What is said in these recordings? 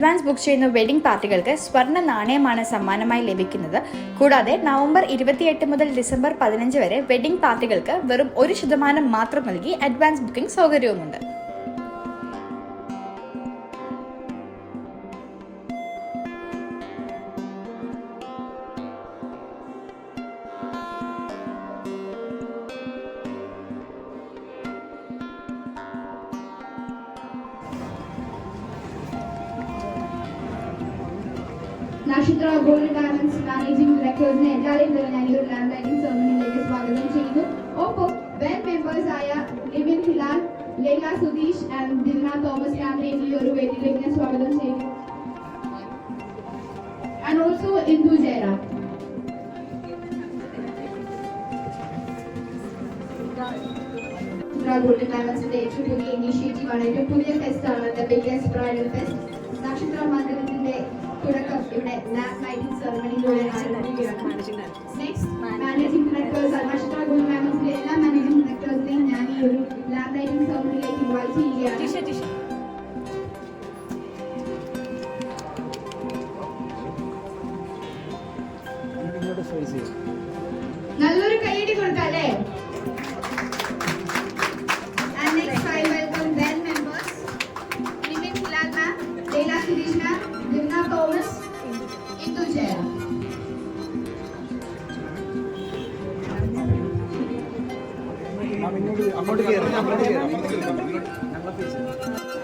Advance book ചെയ്യുന്ന wedding പാർട്ടികൾക്ക് സ്വർണ്ണ നാണയമാണ് സമ്മാനമായി ലഭിക്കുന്നത്. കൂടാതെ നവംബർ 28 മുതൽ ഡിസംബർ 15 വരെ വെഡിംഗ് പാർട്ടികൾക്ക് വെറും 1% മാത്രം നൽകി അഡ്വാൻസ് ബുക്കിംഗ് സൗകര്യവുമുണ്ട്. നക്ഷത്ര ഗോൾഡ് ഡയമണ്ട്സ് മാനേജിംഗ് ഡയറക്ടേഴ്സിനെ എല്ലാവരെയും തന്നെ ഞാൻ ഈ ഒരു ലാൻഡ് ലൈനിങ് സെറമണിയിലേക്ക് സ്വാഗതം ചെയ്യുന്നു. ഒപ്പം വെൽ മെമ്പേഴ്സ് ആയ നിവിൻ ഹിലാൽ, ലൈല സുധീഷ് ആൻഡ് ദിൽന തോമസ് ഫാമിലിയെ ഈ ഒരു വേദിയിലേക്ക് ഞാൻ സ്വാഗതം ചെയ്യുന്നു. And also Indu Jayaram. Gold ഡയമണ്ട്സിന്റെ ഏറ്റവും പുതിയ ഇനീഷ്യേറ്റീവ് ആണ്, ഏറ്റവും പുതിയ ഫെസ്റ്റ് ആണ് ദ ബിഗ്ഗസ്റ്റ് ബ്രൈഡൽ ഫെസ്റ്റ്. നക്ഷത്ര മന്ദിരത്തിന്റെ തുടക്കം ഇവിടെ ലാൻഡ് ലൈനിങ് സെറമണിയിലൂടെ ആരംഭിക്കുകയാണ്. നെക്സ്റ്റ് മാനേജിംഗ് ഡയറക്ടേഴ്സ്, നക്ഷത്ര ഗോൾഡ് ഡയമണ്ട്സിലെ എല്ലാ മാനേജിംഗ് ഡയറക്ടേഴ്സിനെയും ഞാൻ ഈ ഒരു ലാൻഡ് ലൈനിങ് സെറമണിയിലേക്ക് ഇൻവൈറ്റ് ചെയ്യുകയാണ്. നല്ലൊരു കൈയടി കൊടുക്കാം അല്ലേ? Leila Sudesh ma'am, Dimna Thomas, Indu Jaya.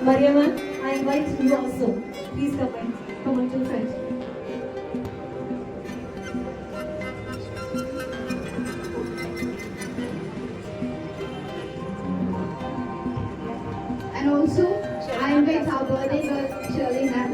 Mariam, I invite you also. Please come on to the front. And also, I invite our birthday girl, Shirley ma'am.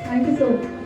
Thank you so much.